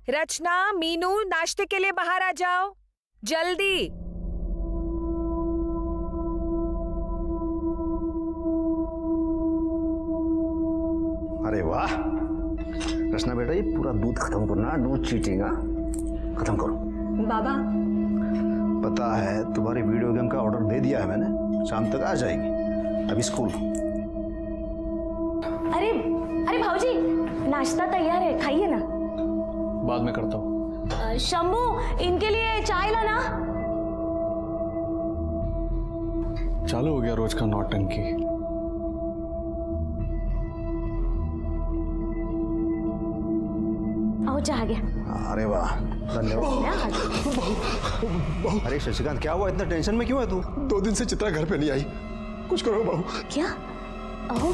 रचना, मीनू, नाश्ते के लिए बाहर आ जाओ जल्दी। अरे वाह रचना बेटा, ये पूरा दूध खत्म करना, दूध चीटिंगा खत्म करो। बाबा पता है तुम्हारी वीडियो गेम का ऑर्डर दे दिया है मैंने, शाम तक आ जाएगी। अभी स्कूल। अरे अरे भाऊजी, नाश्ता तैयार है, खाइए ना। बाद में करता हूँ। शंभू, इनके लिए चाय लाना। चालू हो गया रोज का नौटंकी। आओ, चाह गया। अरे वाह धन्यवाद। अरे शशिकांत, क्या हुआ, इतना टेंशन में क्यों है तू? 2 दिन से चित्रा घर पे नहीं आई, कुछ करो बहू। क्या? आओ।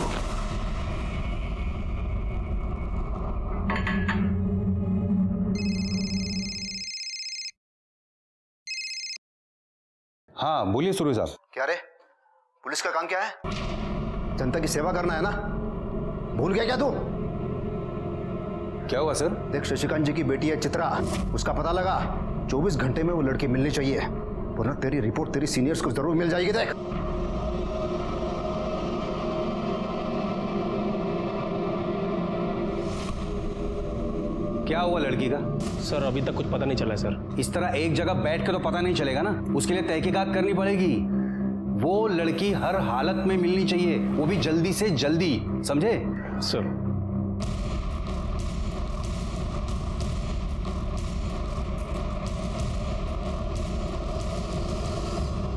हाँ बोलिए सूर्य साहब। क्या रे, पुलिस का काम क्या है? जनता की सेवा करना है ना, भूल गया क्या तू? क्या हुआ सर? देख, शशिकांत जी की बेटी है चित्रा, उसका पता लगा। 24 घंटे में वो लड़की मिलनी चाहिए, वरना तेरी रिपोर्ट तेरी सीनियर्स को जरूर मिल जाएगी। देख क्या हुआ लड़की का? सर अभी तक कुछ पता नहीं चला है सर। इस तरह एक जगह बैठ के तो पता नहीं चलेगा ना, उसके लिए तहकीकात करनी पड़ेगी। वो लड़की हर हालत में मिलनी चाहिए, वो भी जल्दी से जल्दी, समझे? सर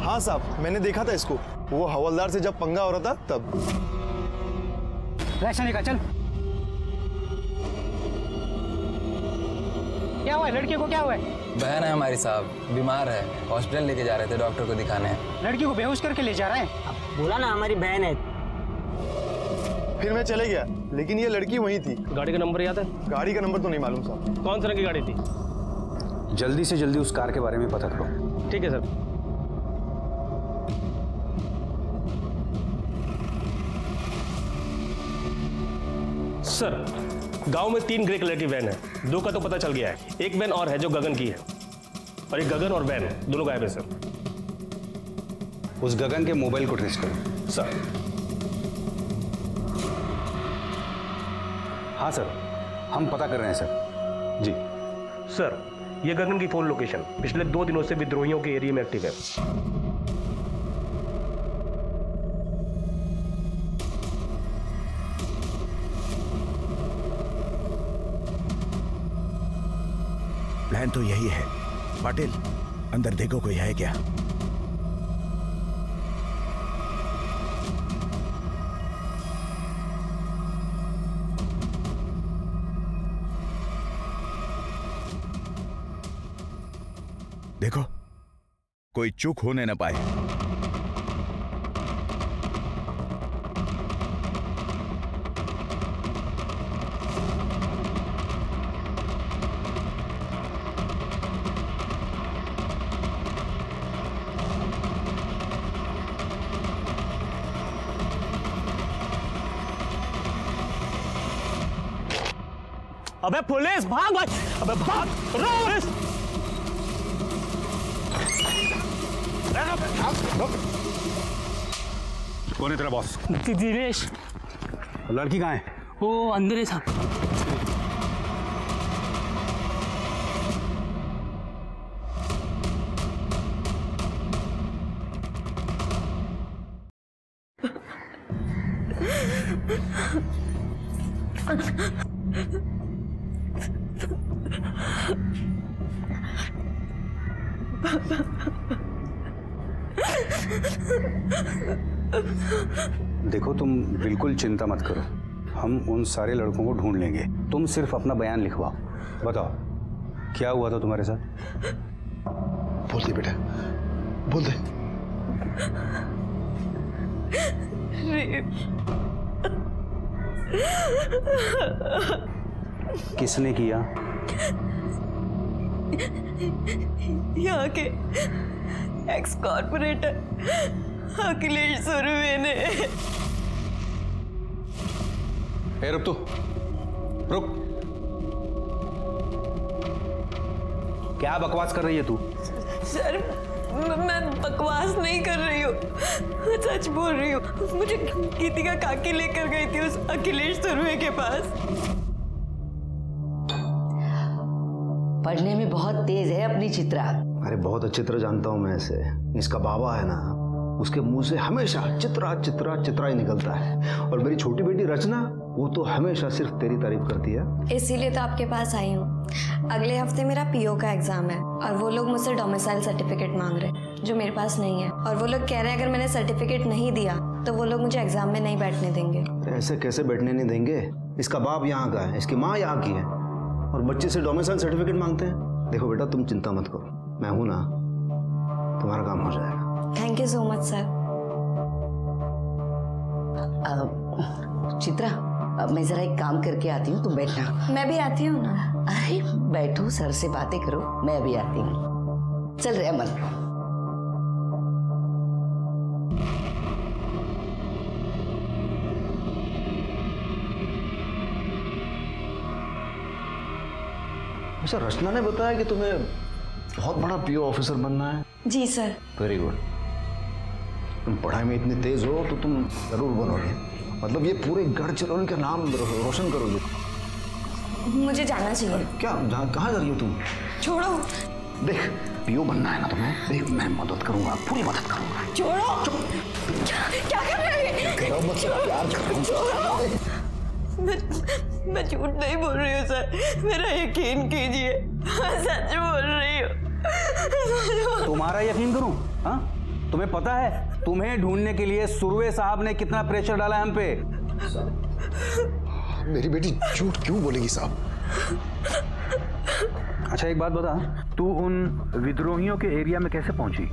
हाँ साहब, मैंने देखा था इसको, वो हवलदार से जब पंगा हो रहा था तब। राशन का चल। क्या हुआ है? लड़की को क्या हुआ है? बहन है हमारी साहब, बीमार है, हॉस्पिटल लेके जा रहे थे, डॉक्टर को दिखाने। लड़की को बेहोश करके ले जा रहे हैं। बोला ना हमारी बहन है। फिर मैं चले गया, लेकिन ये लड़की वहीं थी। गाड़ी का नंबर याद है? गाड़ी का नंबर तो नहीं मालूम साहब। कौन सी रंग की गाड़ी थी? जल्दी से जल्दी उस कार के बारे में पता करो। ठीक है सर। सर गांव में 3 ग्रे कलर की वैन है, 2 का तो पता चल गया है, एक वैन और है जो गगन की है, और एक गगन और वैन दोनों गायब है सर। उस गगन के मोबाइल को ट्रेस करो। सर। हाँ सर, हम पता कर रहे हैं सर। जी सर, ये गगन की फोन लोकेशन पिछले 2 दिनों से विद्रोहियों के एरिया में एक्टिव है। प्लान तो यही है। पाटिल, अंदर देखो कोई है क्या? देखो कोई चूक होने न पाए। अबे पुलिस भाग भाई, अबे भाग, पुलिस। कौन है तेरा बॉस? दिनेश। लड़की कहाँ है? वो अंदर है साहब। देखो तुम बिल्कुल चिंता मत करो, हम उन सारे लड़कों को ढूंढ लेंगे। तुम सिर्फ अपना बयान लिखवाओ। बताओ क्या हुआ था तुम्हारे साथ? बोल दे बेटा, बोल दे। किसने किया? यहाँ के एक्स कॉर्पोरेटर अखिलेश सुरवे ने। रुक तू, रुक। क्या बकवास कर रही है तू? सर मैं बकवास नहीं कर रही हूँ, सच बोल रही हूँ। मुझे गीतिका काकी लेकर गई थी उस अखिलेश सुरवे के पास। पढ़ने में बहुत तेज है अपनी चित्रा। अरे बहुत अच्छी तरह जानता हूँ मैं इसे। इसका बाबा है ना, उसके मुंह से हमेशा चित्रा चित्रा चित्रा ही निकलता है। और मेरी छोटी बेटी रचना, वो तो हमेशा सिर्फ तेरी तारीफ करती है। इसीलिए तो आपके पास आई हूँ। अगले हफ्ते मेरा पीओ का एग्जाम है और वो लोग मुझसे डोमिसाइल सर्टिफिकेट मांग रहे हैं जो मेरे पास नहीं है। और वो लोग कह रहे हैं अगर मैंने सर्टिफिकेट नहीं दिया तो वो लोग मुझे एग्जाम में नहीं बैठने देंगे। ऐसे कैसे बैठने नहीं देंगे? इसका बाप यहाँ का है, इसकी माँ यहाँ की है, और बच्चे से डोमिसाइल सर्टिफिकेट मांगते हैं। देखो बेटा, तुम चिंता मत करो, मैं हूं ना, तुम्हारा काम हो जाएगा। Thank you so much sir. Chitra, मैं जरा एक काम करके आती हूँ, तुम बैठना। मैं भी आती हूँ ना। अरे बैठो, सर से बातें करो, मैं अभी आती हूँ। चल रहे अमन। अच्छा, रचना ने बताया कि तुम्हें बहुत बड़ा पीओ ऑफिसर बनना है। जी सर। Very good. तुम पढ़ाई में इतनी तेज हो तो तुम जरूर बनोगे। मतलब ये पूरे गढ़चिरौली का नाम रोशन करोगे। मुझे जाना चाहिए। क्या? कहाँ जा रही हो तुम? छोड़ो। देख, पीओ बनना है ना तुम्हें, देख मैं मदद करूंगा, पूरी मदद करूंगा। छोड़ो। क्या कर रहे हैं? प्यार कर। मैं झूठ नहीं बोल रही हूँ सर, मेरा यकीन कीजिए, सच बोल रही हूँ। तुम्हारा यकीन करूं? हाँ, तुम्हें पता है तुम्हें ढूंढने के लिए सुरवे साहब ने कितना प्रेशर डाला हम पे? मेरी बेटी झूठ क्यों बोलेगी साहब? अच्छा एक बात बता, तू उन विद्रोहियों के एरिया में कैसे पहुंची?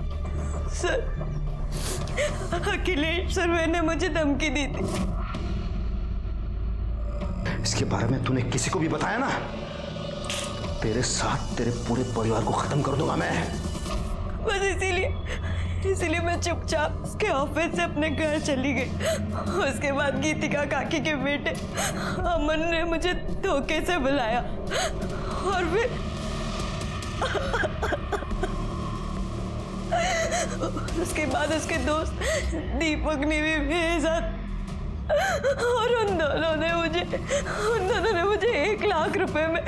सर, अखिलेश सुरवे ने मुझे धमकी दी थी। इसके बारे में तूने किसी को भी बताया ना, तेरे साथ तेरे पूरे परिवार को खत्म कर दूंगा मैं। बस इसीलिए मैं चुपचाप उसके ऑफिस से अपने घर चली गई। उसके बाद गीतिका काकी के बेटे अमन ने मुझे धोखे से बुलाया और फिर उसके बाद उसके दोस्त दीपक ने भी भेजा और उन दोनों ने मुझे 1 लाख रुपए में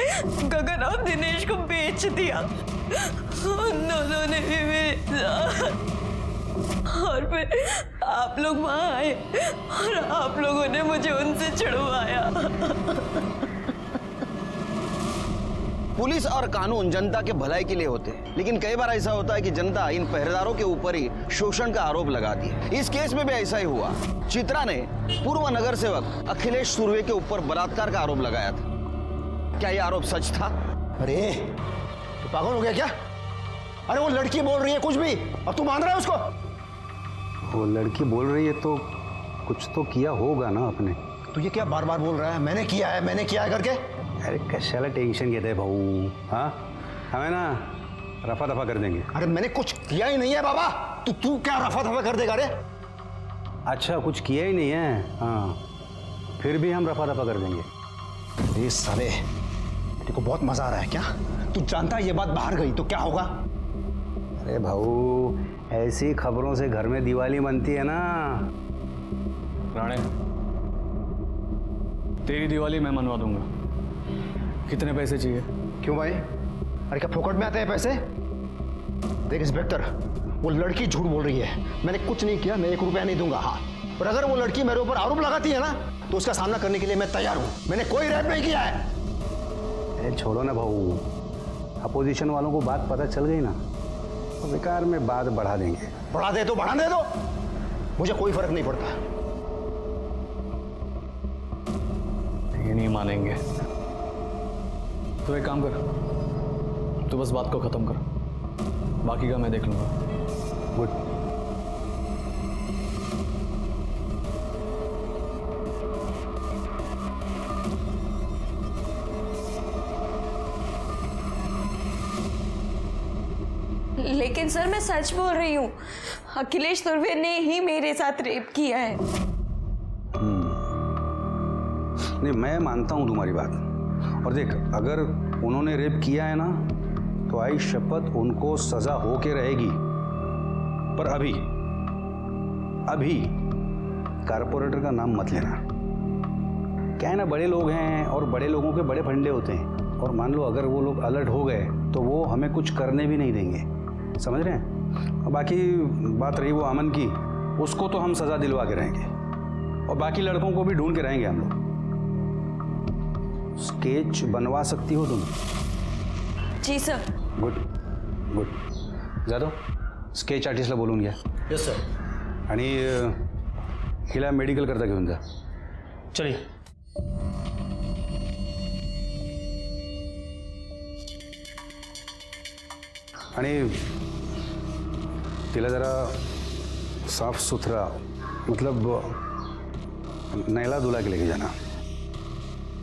गगन और दिनेश को बेच दिया। उन दोनों ने भी भेजा और फिर आप लोग वहां आए और आप लोगों ने मुझे उनसे छुड़वाया। पुलिस और कानून जनता के भलाई के लिए होते हैं, लेकिन कई बार ऐसा होता है कि जनता इन पहरेदारों के ऊपर ही शोषण का आरोप लगाती है। इस केस में भी ऐसा ही हुआ। चित्रा ने पूर्व नगर सेवक अखिलेश सुरवे के ऊपर बलात्कार का आरोप लगाया था। क्या यह आरोप सच था? अरे तो पागल हो गया क्या? अरे वो लड़की बोल रही है कुछ भी और तू मान रहा है उसको? वो लड़की बोल रही है तो कुछ तो किया होगा ना आपने। तू ये क्या बार बार बोल रहा है मैंने किया है करके? अरे कशाला टेंशन घेते है भाऊ? हाँ, हमें ना रफा दफा कर देंगे। अरे मैंने कुछ किया ही नहीं है बाबा, तू क्या रफा दफा कर देगा? रे अच्छा, कुछ किया ही नहीं है? हाँ, फिर भी हम रफा दफा कर देंगे। अरे साले, तेरे को बहुत मजा आ रहा है क्या? तू जानता है ये बात बाहर गई तो क्या होगा? अरे भाऊ, ऐसी खबरों से घर में दिवाली बनती है ना। राणे, तेरी दिवाली मैं मनवा दूंगा। कितने पैसे चाहिए? क्यों भाई? अरे क्या फोकट में आते हैं पैसे? देख इंस्पेक्टर, वो लड़की झूठ बोल रही है, मैंने कुछ नहीं किया, मैं 1 रुपया नहीं दूंगा। हाँ, और अगर वो लड़की मेरे ऊपर आरोप लगाती है ना तो उसका सामना करने के लिए मैं तैयार हूं। मैंने कोई रेप नहीं किया है। अरे छोड़ो ना भाऊ, अपोजिशन वालों को बात पता चल गई ना तो बेकार में बात बढ़ा देंगे। बढ़ा दे तो बढ़ा दे दो, मुझे कोई फर्क नहीं पड़ता। ये नहीं मानेंगे तो एक काम कर, तू बस बात को खत्म कर, बाकी का मैं देख लूंगा। गुड। लेकिन सर मैं सच बोल रही हूँ, अखिलेश सुरवे ने ही मेरे साथ रेप किया है। नहीं, मैं मानता हूं तुम्हारी बात। और देख, अगर उन्होंने रेप किया है ना, तो आई शपथ उनको सजा होके रहेगी। पर अभी कारपोरेटर का नाम मत लेना। क्या है ना, बड़े लोग हैं और बड़े लोगों के बड़े फंडे होते हैं, और मान लो अगर वो लोग अलर्ट हो गए तो वो हमें कुछ करने भी नहीं देंगे, समझ रहे हैं। और बाकी बात रही वो अमन की, उसको तो हम सजा दिलवा के रहेंगे, और बाकी लड़कों को भी ढूंढ के रहेंगे हम लोग। स्केच बनवा सकती हो तुम? जी sir. Good good. Jadhav, sketch आर्टिस्टला बोलून घ्या। Yes sir. आणि हिला मेडिकल करता घेऊन जा। चलिए। आणि तिला जरा साफ सुथरा, मतलब नैला धुला के लेके जाना।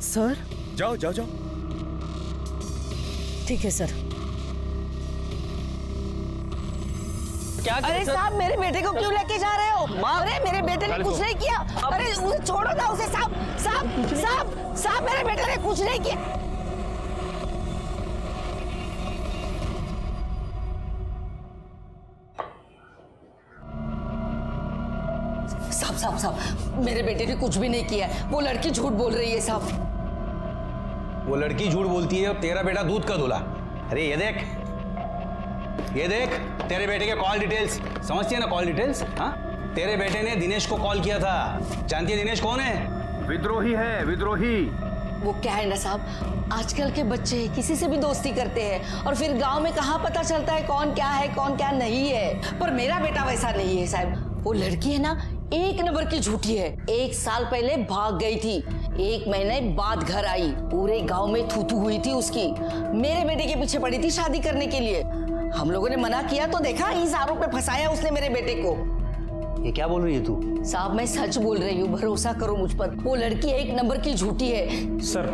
सर जाओ जाओ जाओ। ठीक है सर। क्या? अरे साहब, मेरे बेटे को क्यों लेके जा रहे हो? अरे मेरे बेटे ने कुछ नहीं किया। अरे उसे छोड़ो ना, उसे। साहब साहब साहब साहब, मेरे बेटे ने कुछ नहीं किया। साहब साहब साहब, मेरे बेटे ने कुछ भी नहीं किया है। वो लड़की झूठ बोल रही है साहब। वो लड़की झूठ बोलती है और तेरा बेटा दूध का दूल्हा। अरे ये देख तेरे बेटे के कॉल डिटेल्स, समझती है ना कॉल डिटेल्स? हाँ, तेरे बेटे ने दिनेश को कॉल किया था। जानती है दिनेश कौन है? विद्रोही है, विद्रोही। वो क्या है ना साहब, आजकल के बच्चे किसी से भी दोस्ती करते हैं, और फिर गांव में कहाँ पता चलता है कौन क्या है कौन क्या नहीं है। पर मेरा बेटा वैसा नहीं है साहब। वो लड़की है ना, एक नंबर की झूठी है। 1 साल पहले भाग गई थी, 1 महीने बाद घर आई। पूरे गांव में थू-थू हुई थी उसकी। मेरे बेटे के पीछे पड़ी थी शादी करने के लिए। हम लोगों ने मना किया तो देखा, इस आरोप में फंसाया उसने मेरे बेटे को। ये क्या बोल रही है तू? साहब मैं सच बोल रही हूँ, भरोसा करो मुझ पर। वो लड़की 1 नंबर की झूठी है। सर,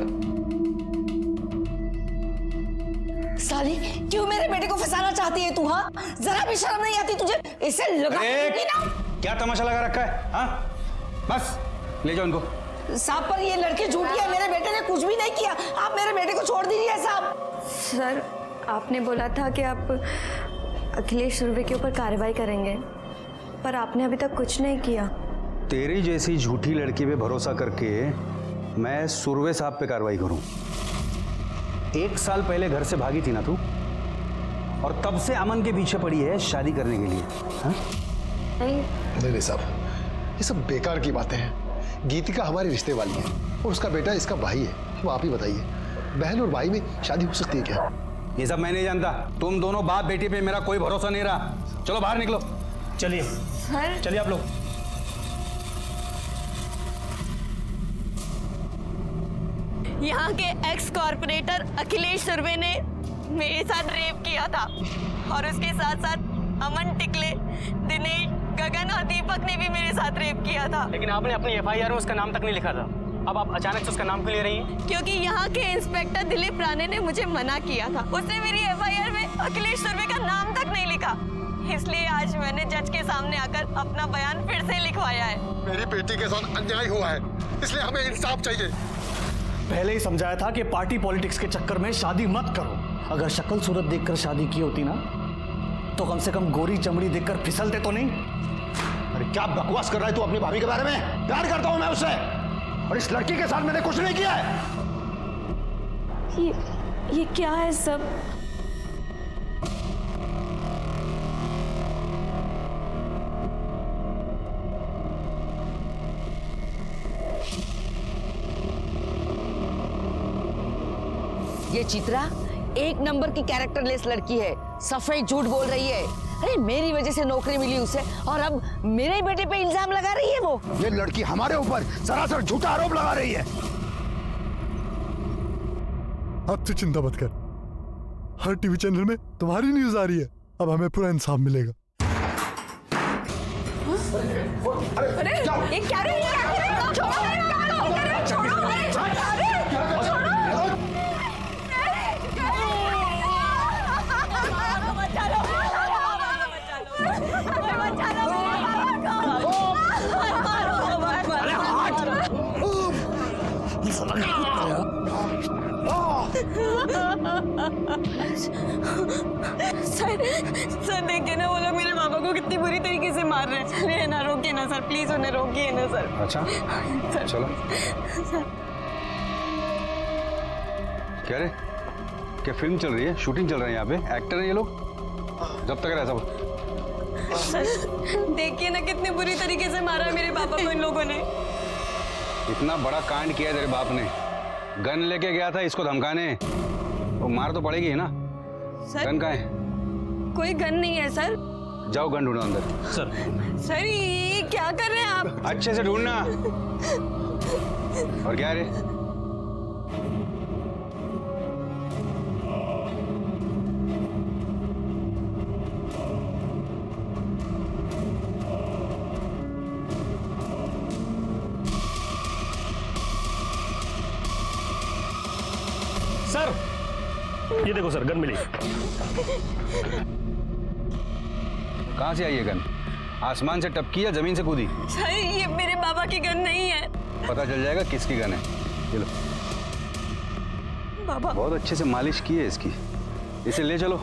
साली, क्यों मेरे बेटे को फंसाना चाहती है तू? हाँ, जरा भी शर्म नहीं आती तुझे? इसे लगा ना। क्या तमाशा लगा रखा है? हाँ, बस ले जाओ इनको। साहब, पर ये लड़की झूठी है। मेरे बेटे ने कुछ भी नहीं किया। आप मेरे बेटे को छोड़ दीजिए साहब। सर, आपने बोला था कि आप अखिलेश सुरवे के ऊपर कार्रवाई करेंगे, पर आपने अभी तक कुछ नहीं किया। तेरी जैसी झूठी लड़की पे भरोसा करके मैं सुरवे साहब पे कार्रवाई करूं? 1 साल पहले घर से भागी थी ना तू, और तब से अमन के पीछे पड़ी है शादी करने के लिए। हाँ? नहीं साहब, ये सब बेकार की बातें हैं। गीतिका हमारी रिश्ते वाली है और उसका बेटा इसका भाई है। अब आप ही बताइए, बहन और भाई में शादी हो सकती है क्या? ये सब मैं नहीं जानता। तुम दोनों बाप बेटी पे मेरा कोई भरोसा नहीं रहा। चलो बाहर निकलो। चलिए सर, चलिए आप लोग। यहाँ के एक्स कॉर्पोरेटर अखिलेश सुरवे ने मेरे साथ रेप किया था, और उसके साथ साथ अमन टिकले, दिनेश, गगन और दीपक ने भी मेरे साथ रेप किया था। लेकिन आपने अपनी एफआईआर में उसका नाम तक नहीं लिखा था। अब आप अचानक से उसका नाम क्यों ले रही हैं? क्योंकि यहाँ के इंस्पेक्टर दिलीप राणे ने मुझे मना किया था। उसने मेरी एफआईआर में अखिलेश सुरवे का नाम तक नहीं लिखा। इसलिए आज मैंने जज के सामने आकर अपना बयान फिर से लिखवाया है। मेरी बेटी के साथ अन्याय हुआ है, इसलिए हमें इंसाफ चाहिए। पहले ही समझाया था कि पार्टी पॉलिटिक्स के चक्कर में शादी मत करो। अगर शक्ल सूरत देखकर शादी की होती ना, तो कम से कम गोरी चमड़ी देखकर फिसलते तो नहीं। अरे क्या बकवास कर रहा है तू अपनी भाभी के बारे में? प्यार करता हूं मैं उससे, और इस लड़की के साथ मैंने कुछ नहीं किया है। ये क्या है सब? ये चित्रा 1 नंबर की कैरेक्टरलेस लड़की है। सफेद झूठ बोल रही है। अरे मेरी वजह से नौकरी मिली उसे, और अब मेरे बेटे पे इल्जाम लगा रही है वो। ये लड़की हमारे ऊपर सरासर झूठा आरोप लगा रही है। अब तू चिंता मत कर, हर टीवी चैनल में तुम्हारी न्यूज आ रही है। अब हमें पूरा इंसाफ मिलेगा। अरे ये क्या रे? सर देखिए ना वो लोग मेरे पापा को कितनी बुरी तरीके से मार रहे हैं। सर ये ना रोकिए ना सर, प्लीज उन्हें रोकिए ना सर। अच्छा चलो। क्या रे, क्या फिल्म चल रही है, शूटिंग चल रही है यहाँ पे, एक्टर है ये लोग? जब तक रहता सर देखिए ना कितनी बुरी तरीके से मारा है मेरे पापा को इन लोगों ने। इतना बड़ा कांड किया तेरे बाप ने, गन लेके गया था इसको धमकाने, तो मार तो पड़ेगी है ना। सर गन कहाँ है? कोई गन नहीं है सर। जाओ गन ढूंढो अंदर। सर ये क्या कर रहे हैं आप? अच्छे से ढूंढना। और क्या रे? सर ये देखो सर, गन मिली। कहाँ से आई ये गन? आसमान से टपकी या जमीन से कूदी? सर ये मेरे बाबा की गन नहीं है। पता चल जाएगा किसकी गन है। चलो बाबा। बहुत अच्छे से मालिश की है इसकी, इसे ले चलो,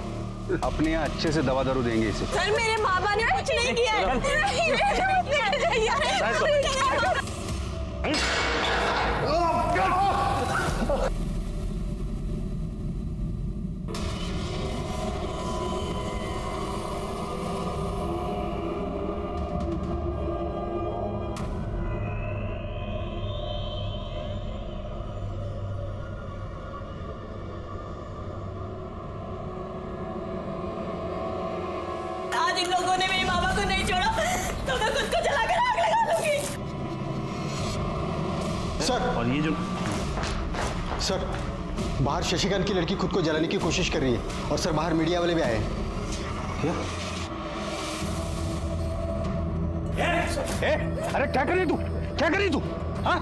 अपने यहाँ अच्छे से दवा दारू देंगे इसे। सर मेरे बाबा ने कुछ नहीं किया है। आज इन लोगों ने मेरे बाबा को नहीं छोड़ा तो मैं खुद को जलाकर आग लगा दूंगी। सर, और ये जो सर बाहर शशिकांत की लड़की खुद को जलाने की कोशिश कर रही है, और सर बाहर मीडिया वाले भी आए हैं। क्या? अरे क्या कर रही तू, क्या कर रही तू? हाँ,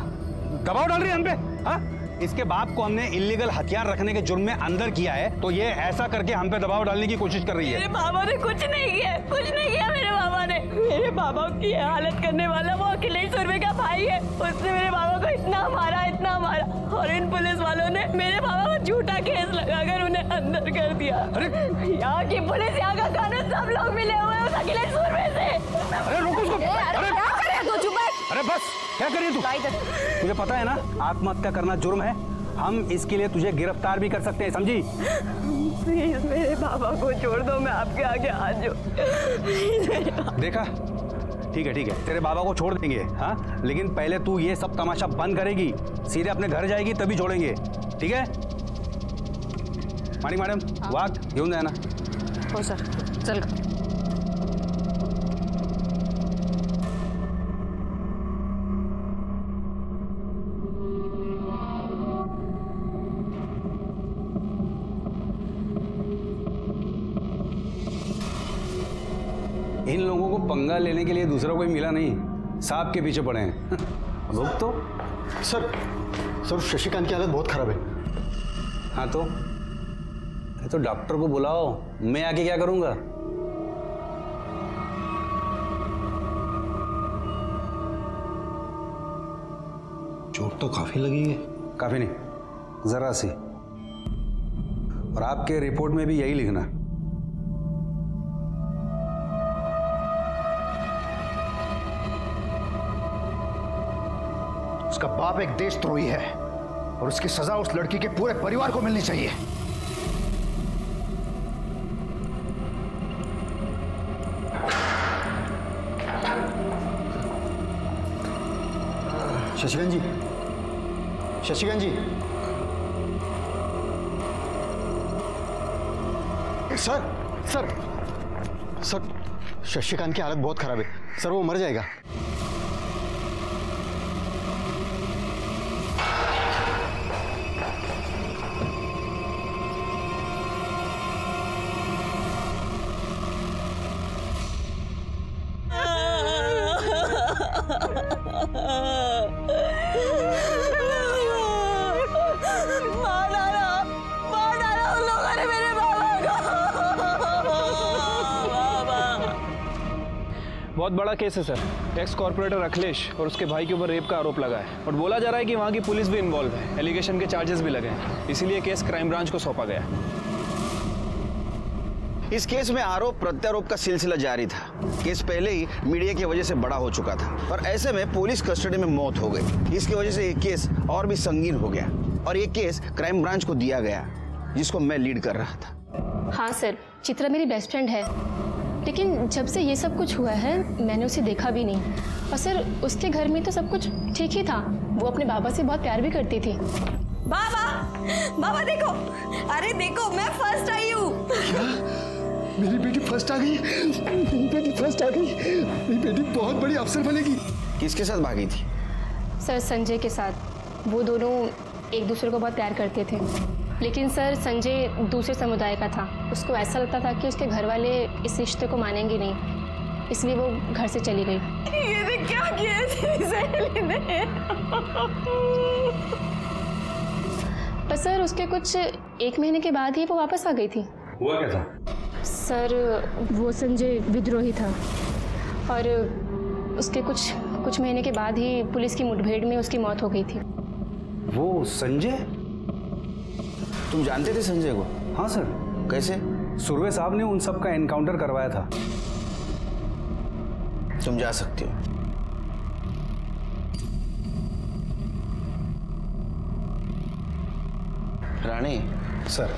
दबाव डाल रही है हम पे? हाँ, इसके बाप को हमने इलीगल हथियार रखने के जुर्म में अंदर किया है, तो ये ऐसा करके हम पे दबाव डालने की कोशिश कर रही है। मेरे बाबा ने कुछ नहीं किया, कुछ नहीं किया मेरे बाबा ने। मेरे बाबा की हालत करने वाला वो अखिलेश सुरवे का भाई है, उसने मेरे बाबा को इतना मारा, और इन पुलिस वालों ने मेरे बाबा को झूठा केस लगाकर उन्हें अंदर कर दिया। अरे यहाँ की पुलिस, यहाँ का कानून, सब लोग मिले हुए हैं उस अखिलेश सुरवे से। अरे रोको उसको। अरे क्या कर रहे हो तू? अरे बस, क्या कर रही है तू? तुझे पता है ना आत्महत्या करना जुर्म है, हम इसके लिए तुझे गिरफ्तार भी कर सकते हैं, समझी? प्लीज मेरे बाबा को छोड़ दो, मैं आपके आगे हाथ जोड़। देखा, ठीक है तेरे बाबा को छोड़ देंगे, हाँ, लेकिन पहले तू ये सब तमाशा बंद करेगी, सीधे अपने घर जाएगी तभी छोड़ेंगे, ठीक है? मैडम वाक घेऊन जाए ना। हो सर, चल। इन लोगों को पंगा लेने के लिए दूसरा कोई मिला नहीं, सांप के पीछे पड़े हैं। लोग तो सर शशिकांत की हालत बहुत खराब है। हाँ तो डॉक्टर को बुलाओ, मैं आके क्या करूंगा? चोट तो काफी लगी है। काफी नहीं, जरा सी। और आपके रिपोर्ट में भी यही लिखना। उसका बाप एक देशद्रोही है और उसकी सजा उस लड़की के पूरे परिवार को मिलनी चाहिए। शशिकांत जी, सर शशिकांत की हालत बहुत खराब है सर, वो मर जाएगा। बहुत बहुत बड़ा केस है सर। एक्स कॉर्पोरेटर अखिलेश और उसके भाई के ऊपर रेप का आरोप लगा है और बोला जा रहा है कि वहाँ की पुलिस भी इन्वॉल्व है। एलिगेशन के चार्जेस भी लगे हैं, इसीलिए केस क्राइम ब्रांच को सौंपा गया है। इस केस में आरोप प्रत्यारोप का सिलसिला जारी था। केस पहले ही मीडिया की वजह से बड़ा हो चुका था और ऐसे में पुलिस कस्टडी में मौत हो गई। इसकी वजह से ये केस और भी संगीन हो गया और ये केस क्राइम ब्रांच को दिया गया, जिसको मैं लीड कर रहा था। हाँ सर, चित्रा मेरी बेस्ट फ्रेंड है, लेकिन जब से ये सब कुछ हुआ है मैंने उसे देखा भी नहीं। और सर उसके घर में तो सब कुछ ठीक ही था, वो अपने बाबा से बहुत प्यार भी करती थी। बाबा, बाबा देखो, अरे देखो मैं फर्स्ट आई हूँ। मेरी बेटी फर्स्ट आ गई, मेरी बेटी फर्स्ट आ गई, मेरी बेटी बहुत बड़ी अफसर बनेगी। किसके साथ भागी थी? सर संजय के साथ। वो दोनों एक दूसरे को बहुत प्यार करते थे, लेकिन सर संजय दूसरे समुदाय का था। उसको ऐसा लगता था कि उसके घर वाले इस रिश्ते को मानेंगे नहीं, इसलिए वो घर से चली गई। ये क्या किया सहेली ने? पर सर उसके कुछ 1 महीने के बाद ही वो वापस आ गई थी। हुआ क्या था? सर वो संजय विद्रोही था और उसके कुछ महीने के बाद ही पुलिस की मुठभेड़ में उसकी मौत हो गई थी। वो संजय? तुम जानते थे संजय को? हाँ सर। कैसे? सुरवे साहब ने उन सब का एनकाउंटर करवाया था। तुम जा सकते हो। रानी सर,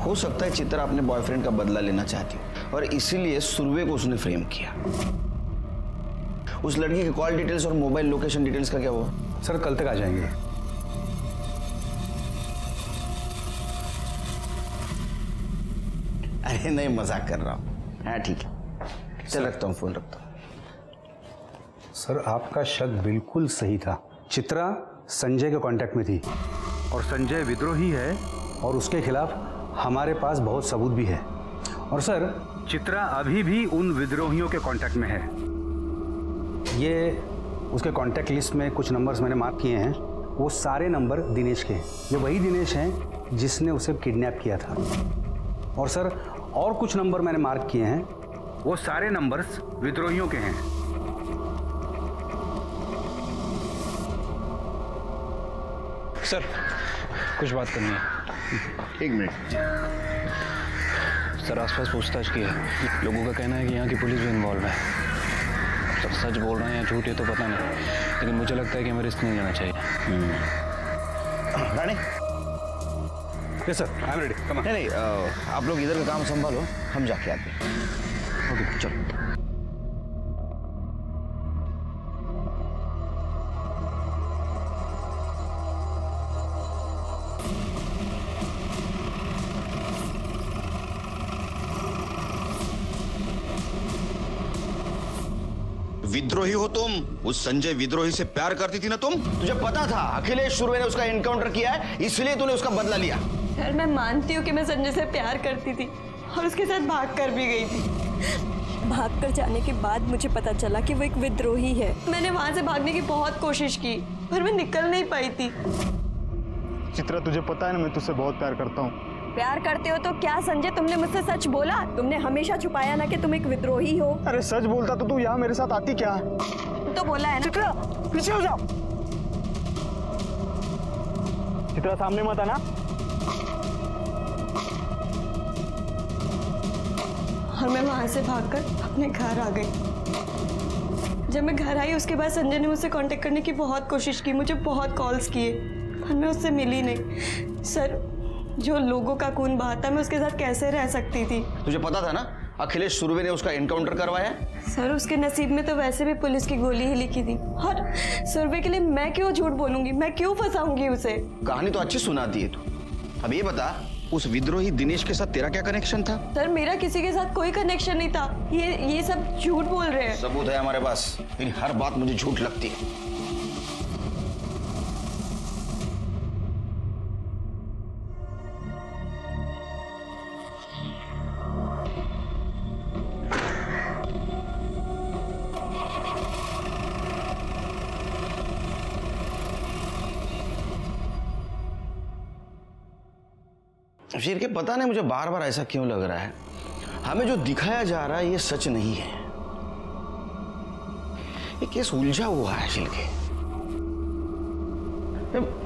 हो सकता है चित्रा अपने बॉयफ्रेंड का बदला लेना चाहती हो और इसीलिए सुरवे को उसने फ्रेम किया। उस लड़की के कॉल डिटेल्स और मोबाइल लोकेशन डिटेल्स का क्या हुआ? सर कल तक आ जाएंगे। अरे नहीं, मजाक कर रहा हूँ। हाँ ठीक है, चल रखता हूँ, फोन रखता हूँ। सर आपका शक बिल्कुल सही था। चित्रा संजय के कांटेक्ट में थी और संजय विद्रोही है और उसके खिलाफ हमारे पास बहुत सबूत भी है। और सर चित्रा अभी भी उन विद्रोहियों के कांटेक्ट में है। ये उसके कांटेक्ट लिस्ट में कुछ नंबर्स मैंने मार्क किए हैं, वो सारे नंबर दिनेश के हैं। ये वही दिनेश हैं जिसने उसे किडनैप किया था। और सर और कुछ नंबर मैंने मार्क किए हैं, वो सारे नंबर्स विद्रोहियों के हैं। सर कुछ बात करनी है। 1 मिनट। सर आसपास पूछताछ की है, लोगों का कहना है कि यहाँ की पुलिस भी इन्वॉल्व है। सब सच बोल रहे हैं या झूठ है तो पता नहीं, लेकिन मुझे लगता है कि हमें रिस्क नहीं लेना चाहिए। Rani? Yes sir, I am ready. Come on. नहीं, आप लोग इधर का काम संभालो, हम जाके आते हैं। ओके चलो। विद्रोही हो तुम? उस संजय विद्रोही से प्यार करती थी ना तुम? तुझे पता था अखिलेश सुरवे ने उसका एनकाउंटर किया है, इसलिए तूने उसका बदला लिया। सर मैं मानती हूँ कि मैं संजय से प्यार करती थी और उसके साथ भाग कर भी गई थी। भाग कर जाने के बाद मुझे पता चला कि वो एक विद्रोही है। मैंने वहां से भागने की बहुत कोशिश की पर मैं निकल नहीं पाई थी। चित्रा तुझे पता है ना मैं तुझसे बहुत प्यार करता हूँ। प्यार करते हो तो क्या संजय तुमने मुझसे सच बोला? तुमने हमेशा छुपाया ना कि तुम एक विद्रोही हो। अरे सच बोलता तो तू यहाँ मेरे साथ आती क्या? तो बोला है ना। चित्रा पीछे हो जाओ। चित्रा सामने मत आना। और मैं वहां से भागकर अपने घर आ गई। जब मैं घर आई उसके बाद संजय ने मुझसे कांटेक्ट करने की बहुत कोशिश की, मुझे बहुत कॉल्स किए पर मैं उससे मिली नहीं। सर जो लोगों का खून बहाता मैं उसके साथ कैसे रह सकती थी? तुझे पता था ना अखिलेश सुरवे ने उसका एनकाउंटर करवाया? सर उसके नसीब में तो वैसे भी पुलिस की गोली ही लिखी थी और सुरवे के लिए मैं क्यों झूठ बोलूंगी, मैं क्यों फंसाऊंगी उसे? कहानी तो अच्छी सुनाती है तू। अब ये बता उस विद्रोही दिनेश के साथ तेरा क्या कनेक्शन था? सर मेरा किसी के साथ कोई कनेक्शन नहीं था। ये सब झूठ बोल रहे हैं। सबूत है हमारे पास, लेकिन हर बात मुझे झूठ लगती है। फिर के पता नहीं मुझे बार बार ऐसा क्यों लग रहा है, हमें जो दिखाया जा रहा है ये सच नहीं है। ये केस उलझा हुआ है शिल्के।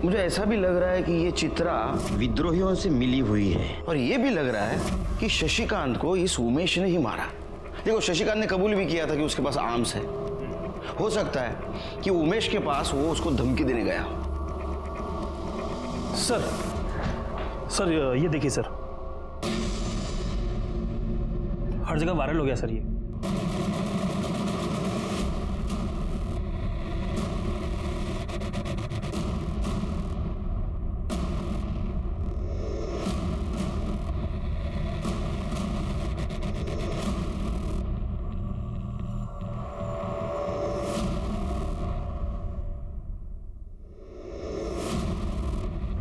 मुझे ऐसा भी लग रहा है कि ये चित्रा विद्रोहियों से मिली हुई है, और ये भी लग रहा है कि शशिकांत को इस उमेश ने ही मारा। देखो, शशिकांत ने कबूल भी किया था कि उसके पास आर्म्स है। हो सकता है कि उमेश के पास वो उसको धमकी देने गया हो। सर ये देखिए सर, हर जगह वायरल हो गया सर ये।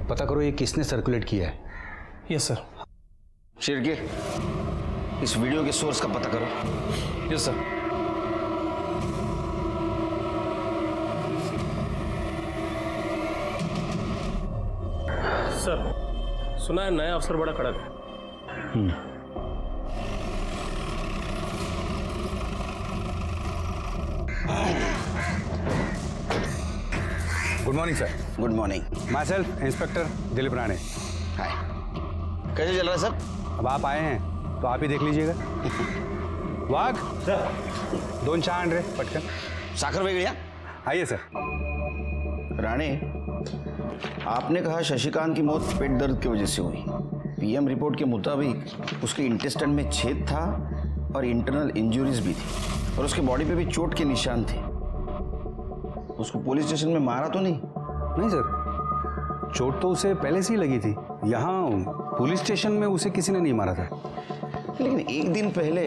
पता करो ये किसने सर्कुलेट किया है। Yes sir. शिर्के, इस वीडियो के सोर्स का पता करो। Yes sir. सर, सुना है नया अफसर बड़ा कड़क है। Good morning sir. Good morning. Myself inspector Dilip Rane. Hi. कैसे चल रहा है सर? अब आप आए हैं तो आप ही देख लीजिएगा। वाघ सर, 2 चाय अंडे पटकन। साखर वेगड़िया। आइए सर। राणे, आपने कहा शशिकांत की मौत पेट दर्द की वजह से हुई। पीएम रिपोर्ट के मुताबिक उसके इंटेस्टाइन में छेद था और इंटरनल इंजरीज भी थी, और उसके बॉडी पे भी चोट के निशान थे। उसको पुलिस स्टेशन में मारा तो नहीं? नहीं सर, चोट तो उसे पहले से ही लगी थी। यहाँ पुलिस स्टेशन में उसे किसी ने नहीं मारा था। लेकिन एक दिन पहले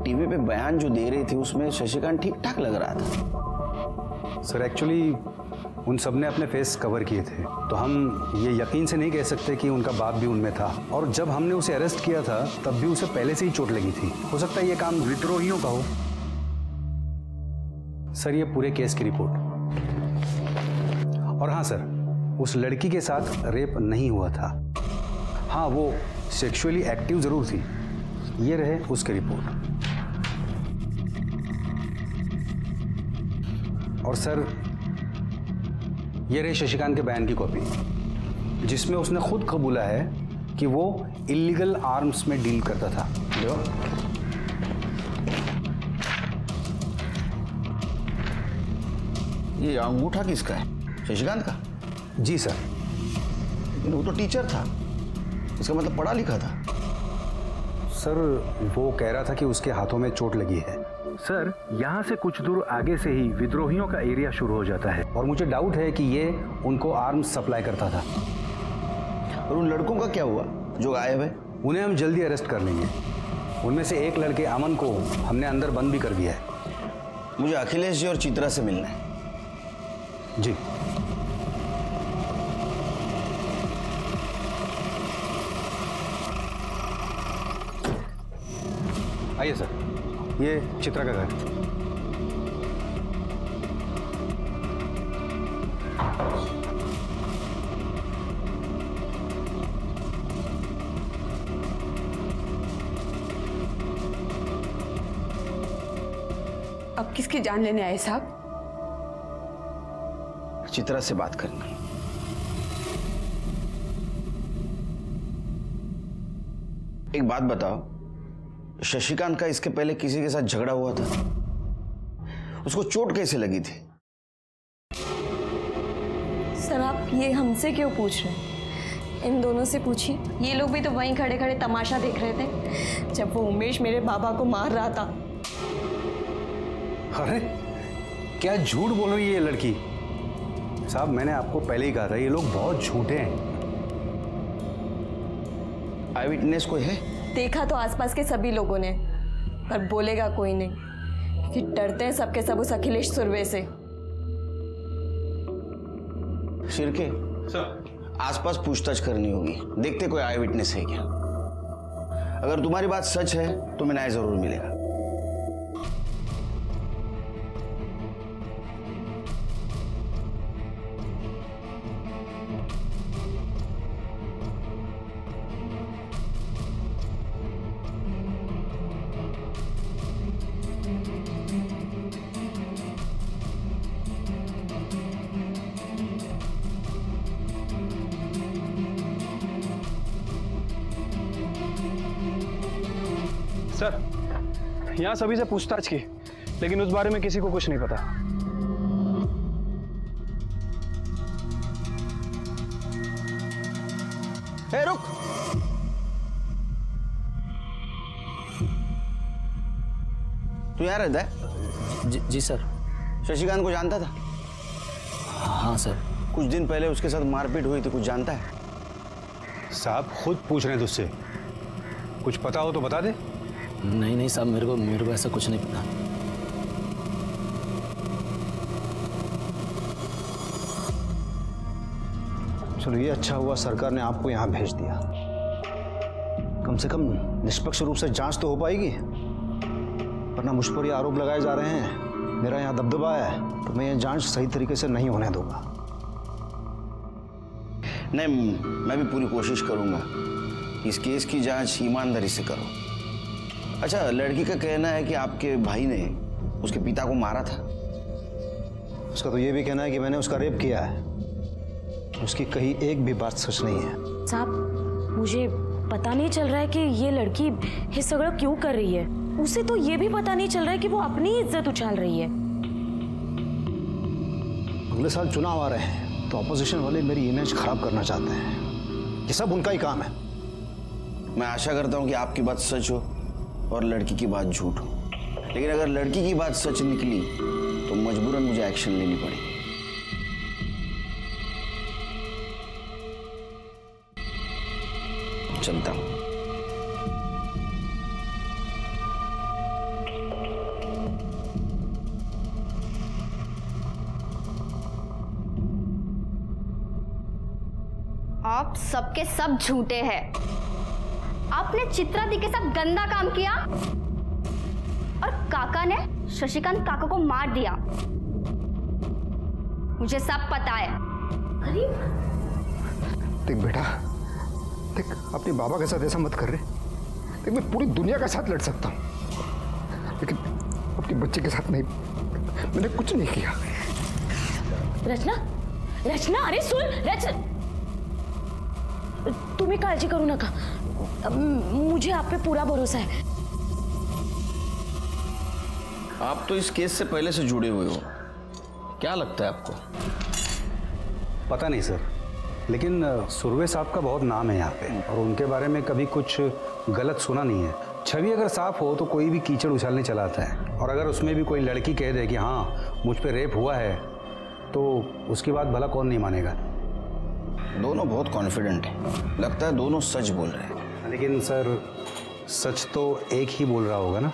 टीवी पे बयान जो दे रहे थे उसमें शशिकांत ठीक ठाक लग रहा था। सर एक्चुअली उन सब ने अपने फेस कवर किए थे, तो हम ये यकीन से नहीं कह सकते कि उनका बाप भी उनमें था। और जब हमने उसे अरेस्ट किया था तब भी उसे पहले से ही चोट लगी थी। हो सकता है ये काम विद्रोहियों का हो। सर, ये पूरे केस की रिपोर्ट। और हाँ सर, उस लड़की के साथ रेप नहीं हुआ था। हाँ, वो सेक्सुअली एक्टिव जरूर थी। ये रहे उसकी रिपोर्ट। और सर, ये रहे शशिकांत के बयान की कॉपी, जिसमें उसने खुद कबूला है कि वो इलीगल आर्म्स में डील करता था। जो ये अंगूठा किसका है? शशिकांत का? जी सर। लेकिन वो तो टीचर था, इसका मतलब पढ़ा लिखा था। सर, वो कह रहा था कि उसके हाथों में चोट लगी है। सर, यहाँ से कुछ दूर आगे से ही विद्रोहियों का एरिया शुरू हो जाता है, और मुझे डाउट है कि ये उनको आर्म्स सप्लाई करता था। और उन लड़कों का क्या हुआ जो गायब है? उन्हें हम जल्दी अरेस्ट कर लेंगे। उनमें से एक लड़के अमन को हमने अंदर बंद भी कर दिया है। मुझे अखिलेश जी और चित्रा से मिलना है। जी। आइए सर, ये चित्रा का घर। अब किसकी जान लेने आए साहब? चित्रा से बात करनी। एक बात बताओ, शशिकांत का इसके पहले किसी के साथ झगड़ा हुआ था? उसको चोट कैसे लगी थी? सर, आप ये हमसे क्यों पूछ रहे हैं? इन दोनों से पूछिए। ये लोग भी तो वहीं खड़े खड़े तमाशा देख रहे थे जब वो उमेश मेरे बाबा को मार रहा था। अरे, क्या झूठ बोल रही है ये लड़की? साहब, मैंने आपको पहले ही कहा था, ये लोग बहुत झूठे हैं। आई विटनेस कोई है? देखा तो आसपास के सभी लोगों ने, पर बोलेगा कोई नहीं, क्योंकि डरते हैं सबके सब उस अखिलेश सुरवे से। शिर्के, आसपास पूछताछ करनी होगी, देखते कोई आई विटनेस है क्या। अगर तुम्हारी बात सच है तो मैं न्याय जरूर मिलेगा। सर, यहाँ सभी से पूछताछ की, लेकिन उस बारे में किसी को कुछ नहीं पता। ए, रुक। तू यहाँ रहता है? जी सर। शशिकांत को जानता था? हाँ सर। कुछ दिन पहले उसके साथ मारपीट हुई थी, कुछ जानता है? साहब खुद पूछ रहे हैं तुझसे, कुछ पता हो तो बता दे। नहीं साहब, मेरे को ऐसा कुछ नहीं पता। चलो ये अच्छा हुआ सरकार ने आपको यहाँ भेज दिया, कम से कम निष्पक्ष रूप से जांच तो हो पाएगी। वरना मुझ पर ये आरोप लगाए जा रहे हैं, मेरा यहाँ दबदबा है, तो मैं ये जांच सही तरीके से नहीं होने दूंगा। नहीं, मैं भी पूरी कोशिश करूंगा इस केस की जांच ईमानदारी से करो। अच्छा, लड़की का कहना है कि आपके भाई ने उसके पिता को मारा था। उसका तो ये भी कहना है कि मैंने उसका रेप किया है। उसकी कहीं एक भी बात सच नहीं है। साहब, मुझे पता नहीं चल रहा है कि ये लड़की ये सगड़ा क्यों कर रही है। उसे तो ये भी पता नहीं चल रहा है कि वो अपनी इज्जत उछाल रही है। अगले साल चुनाव आ रहे हैं, तो ऑपोजिशन वाले मेरी इमेज खराब करना चाहते हैं। ये सब उनका ही काम है। मैं आशा करता हूं कि आपकी बात सच हो और लड़की की बात झूठ हो, लेकिन अगर लड़की की बात सच निकली तो मजबूरन मुझे एक्शन लेनी पड़ेगी। चलता हूं। आप सबके सब झूठे हैं। आपने चित्रा दी के साथ गंदा काम किया और काका ने शशिकांत काका को मार दिया। मुझे सब पता है। देख बेटा, देख अपने बाबा के साथ ऐसा मत कर रहे। देख मैं पूरी दुनिया के साथ लड़ सकता हूँ, लेकिन अपने बच्चे के साथ नहीं। मैंने कुछ नहीं किया। रचना, रचना, अरे सुन रचना, तुम्हें काळजी करू नका, मुझे आप पे पूरा भरोसा है। आप तो इस केस से पहले से जुड़े हुए हो, क्या लगता है आपको? पता नहीं सर, लेकिन सुरवे साहब का बहुत नाम है यहाँ पे, और उनके बारे में कभी कुछ गलत सुना नहीं है। छवि अगर साफ हो तो कोई भी कीचड़ उछालने चला आता है, और अगर उसमें भी कोई लड़की कह दे कि हाँ मुझ पे रेप हुआ है, तो उसकी बात भला कौन नहीं मानेगा। दोनों बहुत कॉन्फिडेंट हैं, लगता है दोनों सच बोल रहे हैं। लेकिन सर सच तो एक ही बोल रहा होगा ना।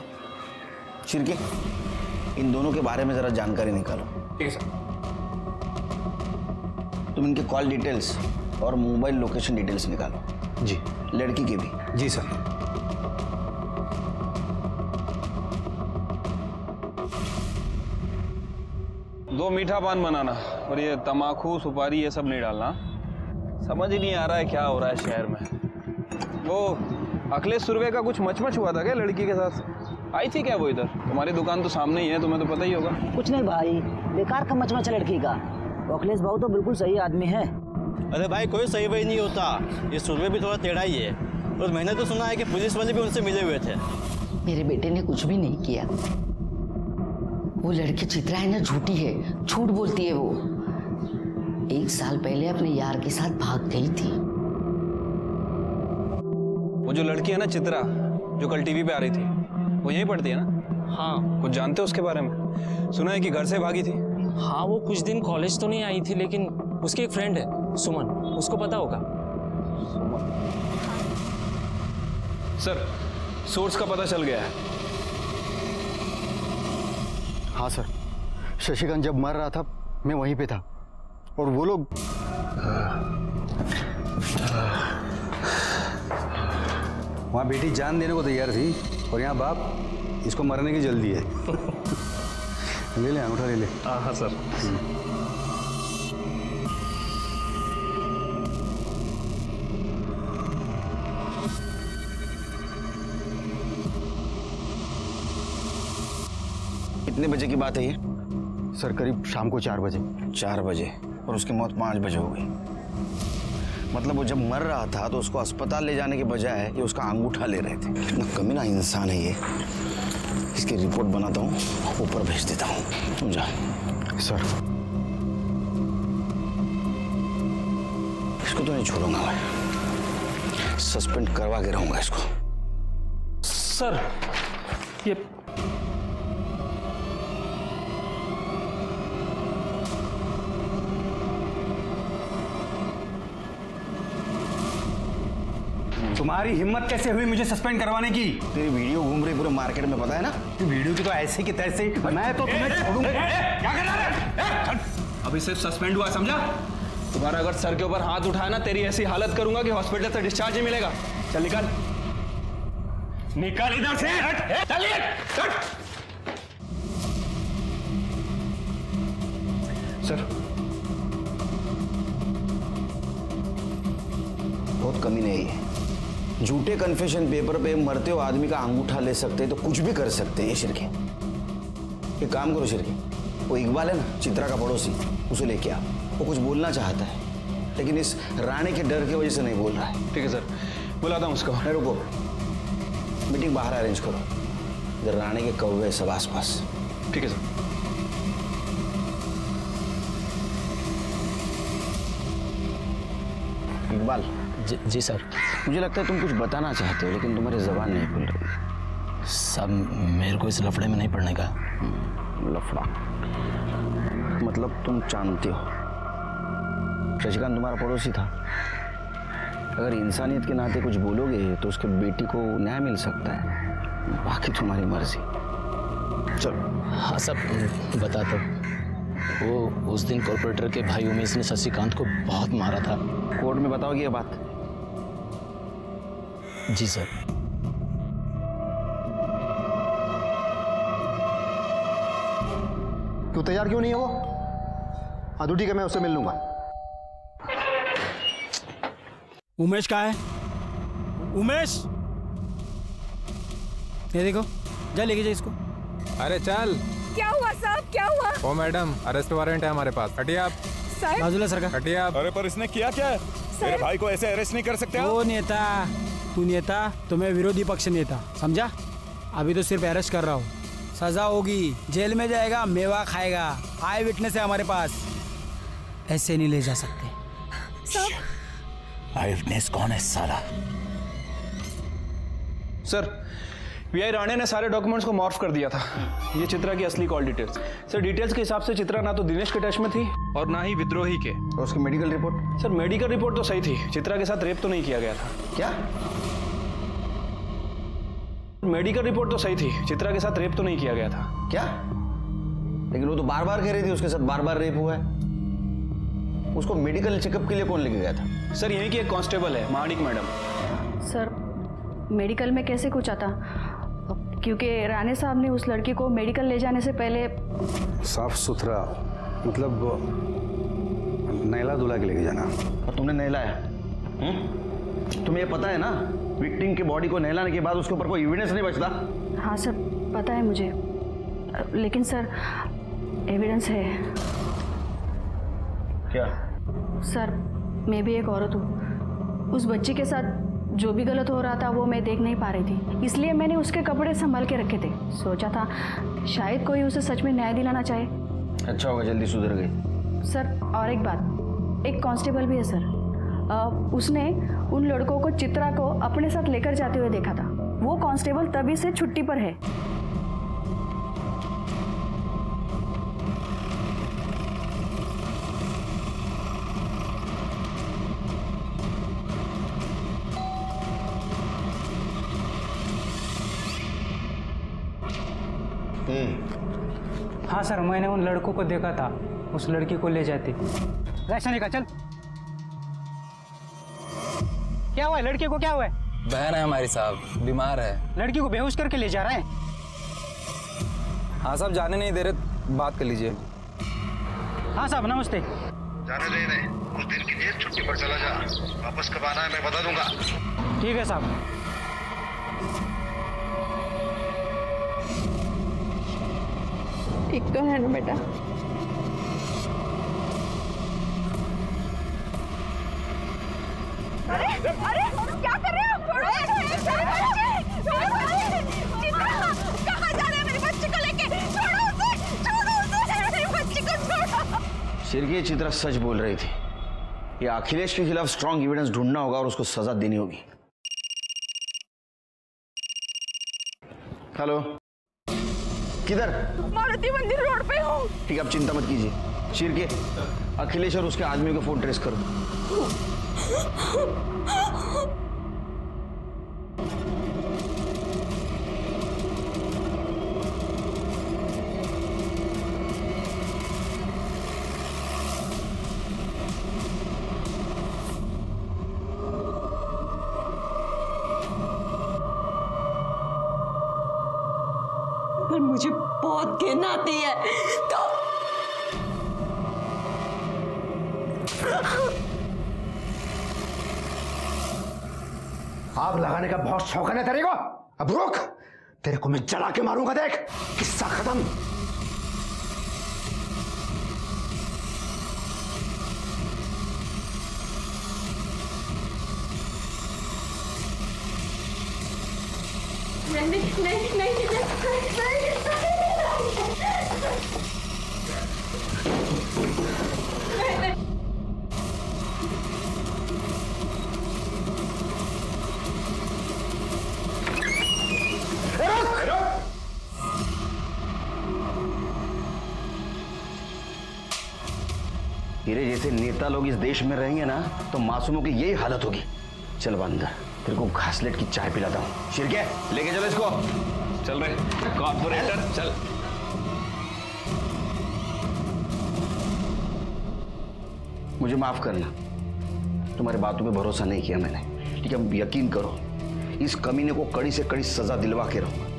चिरके, इन दोनों के बारे में जरा जानकारी निकालो। ठीक है सर। तुम इनके कॉल डिटेल्स और मोबाइल लोकेशन डिटेल्स निकालो। जी। लड़की के भी। जी सर। दो मीठा पान बनाना और ये तमाकू सुपारी ये सब नहीं डालना। समझ ही नहीं आ रहा है क्या हो रहा है शहर में। वो अखिलेश सुरवे का कुछ मचमच हुआ था क्या लड़की के साथ? आई थी क्या वो इधर? तुम्हारी दुकान तो सामने ही है, तुम्हें तो पता ही होगा। कुछ नहीं भाई, बेकार का मचमच लड़की का। अखिलेश बाबू तो बिल्कुल सही आदमी है। अरे भाई कोई सही वही नहीं होता, ये सुरवे भी थोड़ा टेढ़ा ही है। और मैंने तो सुना है कि पुलिस वाले भी उनसे मिले हुए थे। मेरे बेटे ने कुछ भी नहीं किया। वो लड़की चित्रा है ना, झूठी है, झूठ बोलती है। वो 1 साल पहले अपने यार के साथ भाग गई थी। वो जो लड़की है ना चित्रा, जो कल टीवी पे आ रही थी, वो यहीं पढ़ती है ना? हाँ। कुछ जानते हो उसके बारे में? सुना है कि घर से भागी थी। हाँ, वो कुछ दिन कॉलेज तो नहीं आई थी, लेकिन उसकी एक फ्रेंड है सुमन, उसको पता होगा। सर, सोर्स का पता चल गया है। हाँ सर, शशिकांत जब मर रहा था मैं वहीं पे था, और वो लोग वहाँ बेटी जान देने को तैयार थी, और यहाँ बाप इसको मरने की जल्दी है। ले ले अंगूठा ले ले। हाँ सर। कितने बजे की बात है ये? सर करीब शाम को 4 बजे। 4 बजे, और उसकी मौत 5 बजे हो गई। मतलब वो जब मर रहा था तो उसको अस्पताल ले जाने के बजाय ये उसका अंगूठा ले रहे थे। कितना कमीना इंसान है ये। इसकी रिपोर्ट बनाता हूँ, ऊपर भेज देता हूँ। समझा? सर, इसको तो नहीं छोड़ूंगा मैं, सस्पेंड करवा के रहूंगा इसको। सर, ये तुम्हारी हिम्मत कैसे हुई मुझे सस्पेंड करवाने की? तेरी वीडियो घूम रही पूरे मार्केट में, पता है ना? वीडियो की तो ऐसे की तैसे मैं तो तुम्हें छोड़ूंगा। क्या कर रहा है? अभी सिर्फ सस्पेंड हुआ, समझा? तुम्हारा अगर सर के ऊपर हाथ उठाया ना, तेरी ऐसी हालत करूंगा कि हॉस्पिटल से डिस्चार्ज ही मिलेगा। चल निकल, निकल इधर से। चलिए, सर, बहुत कमी नहीं है। झूठे कन्फेशन पेपर पे मरते हुए आदमी का अंगूठा ले सकते हैं तो कुछ भी कर सकते हैं ये शिरके। एक काम करो शिरके, वो इकबाल है ना, चित्रा का पड़ोसी, उसे लेके आओ। वो कुछ बोलना चाहता है लेकिन इस राणे के डर की वजह से नहीं बोल रहा है। ठीक है सर, बुलाता हूँ उसको। नहीं रुको, मीटिंग बाहर अरेंज करो, इधर राणे के कौवे सब आसपास। ठीक है सर। इकबाल। जी सर। मुझे लगता है तुम कुछ बताना चाहते हो लेकिन तुम्हारी जबान नहीं खुल रही। सब मेरे को इस लफड़े में नहीं पड़ने का। लफड़ा मतलब तुम जानते हो शशिकांत तुम्हारा पड़ोसी था। अगर इंसानियत के नाते कुछ बोलोगे तो उसके बेटी को न्याय मिल सकता है, बाकी तुम्हारी मर्जी। चलो। हाँ सब बता दो। वो उस दिन कॉर्पोरेटर के भाई उमेश ने शशिकांत को बहुत मारा था। कोर्ट में बताओगे ये बात? जी सर। क्यों तैयार क्यों नहीं है वो? हाँ तो ठीक है, मैं उससे मिल लूंगा। उमेश कहाँ है? उमेश, ये देखो, जा लेके जा इसको। अरे चल। क्या हुआ साहब, क्या हुआ? ओ मैडम, अरेस्ट वारंट है हमारे पास। हटिए आप। बाजूला सरकार। हटिए आप। अरे पर इसने किया क्या है? मेरे भाई को ऐसे अरेस्ट नहीं कर सकते आप। वो नेता, तू नेता तो मैं विरोधी पक्ष नेता, समझा? अभी तो सिर्फ अरेस्ट कर रहा हूँ, सजा होगी, जेल में जाएगा, मेवा खाएगा। आई विटनेस है हमारे पास, ऐसे नहीं ले जा सकते। आई विटनेस कौन है साला? सर, पीआई राणे ने सारे डॉक्यूमेंट्स को मॉर्फ कर दिया था। ये चित्रा की असली कॉल डिटेल्स। सर डिटेल्स के हिसाब से चित्रा ना तो दिनेश के टच में थी और ना ही विद्रोही के। और उसकी medical report? Sir medical report तो सही थी, चित्रा के साथ रेप तो नहीं किया गया था। क्या? मेडिकल रिपोर्ट तो सही थी, चित्रा के साथ रेप तो नहीं किया गया था। क्या? लेकिन वो तो बार बार कह रही थी उसके साथ बार बार रेप हुआ है। उसको मेडिकल चेकअप के लिए कौन लेके गया था? सर यहीं की एक कांस्टेबल है, माणिक मैडम। सर मेडिकल में कैसे कुछ आता? क्योंकि राणे साहब ने उस लड़की को मेडिकल ले जाने से पहले साफ सुथरा, मतलब नहला धुला के लेके जाना। और तुमने नहलाया? तुम्हें ये पता है ना, विक्टिम की बॉडी को नहलाने के बाद उसके ऊपर कोई एविडेंस नहीं बचता? हाँ सर पता है मुझे, लेकिन सर एविडेंस है। क्या? सर मैं भी एक औरत हूँ, उस बच्ची के साथ जो भी गलत हो रहा था वो मैं देख नहीं पा रही थी, इसलिए मैंने उसके कपड़े संभाल के रखे थे। सोचा था शायद कोई उसे सच में न्याय दिलाना चाहे। अच्छा होगा, जल्दी सुधर गई। सर और एक बात, एक कांस्टेबल भी है सर, उसने उन लड़कों को चित्रा को अपने साथ लेकर जाते हुए देखा था। वो कांस्टेबल तभी से छुट्टी पर है। हाँ सर, मैंने उन लड़कों को देखा था, उस लड़की को ले जाते। का चल। क्या हुआ है लड़के को, क्या हुआ है? बहन है हमारी साहब, बीमार है। लड़की को बेहोश करके ले जा रहे हैं। हाँ साहब, जाने नहीं दे रहे, बात कर लीजिए। हाँ साहब नमस्ते। जाने दे इन्हें, कुछ दिन की जेल छुट्टी पर चला जा, वापस कब आना है मैं बता दूंगा। ठीक है साहब। ठीक तो है ना बेटा? चिरकी चित्रा सच बोल रही थी। ये अखिलेश के खिलाफ स्ट्रॉन्ग एविडेंस ढूंढना होगा और उसको सजा देनी होगी। हेलो, किधर? मारुति मंदिर रोड पे हूँ। ठीक है, आप चिंता मत कीजिए। चिरके, अखिलेश और उसके आदमियों का फोन ट्रेस करो। पर मुझे बहुत घिन आती है तो आग लगाने का बहुत शौक है तेरे को। अब रुक, तेरे को मैं जला के मारूंगा। देख, किस्सा खत्म। तेरे जैसे नेता लोग इस देश में रहेंगे ना तो मासूमों की यही हालत होगी। चल बंदर, तेरे को घासलेट की चाय पिलाता हूँ। शिरके, लेके चलो इसको। चल रहे कॉर्पोरेटर, चल। मुझे माफ करना, तुम्हारी बातों पे भरोसा नहीं किया मैंने। ठीक है, अब यकीन करो, इस कमीने को कड़ी से कड़ी सजा दिलवा के रहूंगा।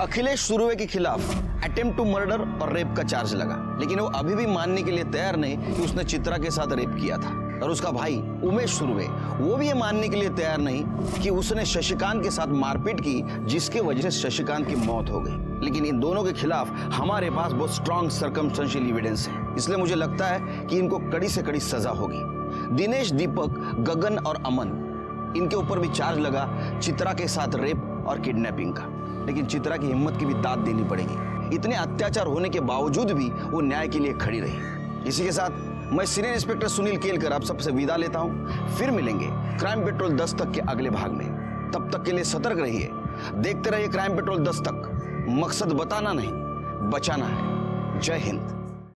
अखिलेश सुरवे के खिलाफ अटेम्प्ट टू मर्डर और रेप का चार्ज लगा, लेकिन वो अभी भी मानने के लिए तैयार नहीं कि उसने चित्रा के साथ रेप किया था। और उसका भाई उमेश सुरवे, वो भी ये मानने के लिए तैयार नहीं कि उसने शशिकांत के साथ मारपीट की, जिसके वजह से शशिकांत की मौत हो गई। लेकिन इन दोनों के खिलाफ हमारे पास बहुत स्ट्रॉन्ग सर्कमस्टेंशियल एविडेंस है, इसलिए मुझे लगता है कि इनको कड़ी से कड़ी सजा होगी। दिनेश, दीपक, गगन और अमन, इनके ऊपर भी चार्ज लगा चित्रा के साथ रेप और किडनैपिंग का। लेकिन चित्रा की हिम्मत की भी दाद देनी पड़ेगी। इतने अत्याचार होने के बावजूद भी वो न्याय के लिए खड़ी रही। इसी के साथ मैं सीनियर इंस्पेक्टर सुनील केलकर आप सबसे विदा लेता हूं। फिर मिलेंगे क्राइम पेट्रोल 10 तक के अगले भाग में। तब तक के लिए सतर्क रहिए, देखते रहिए क्राइम पेट्रोल 10 तक। मकसद बताना नहीं, बचाना है। जय हिंद।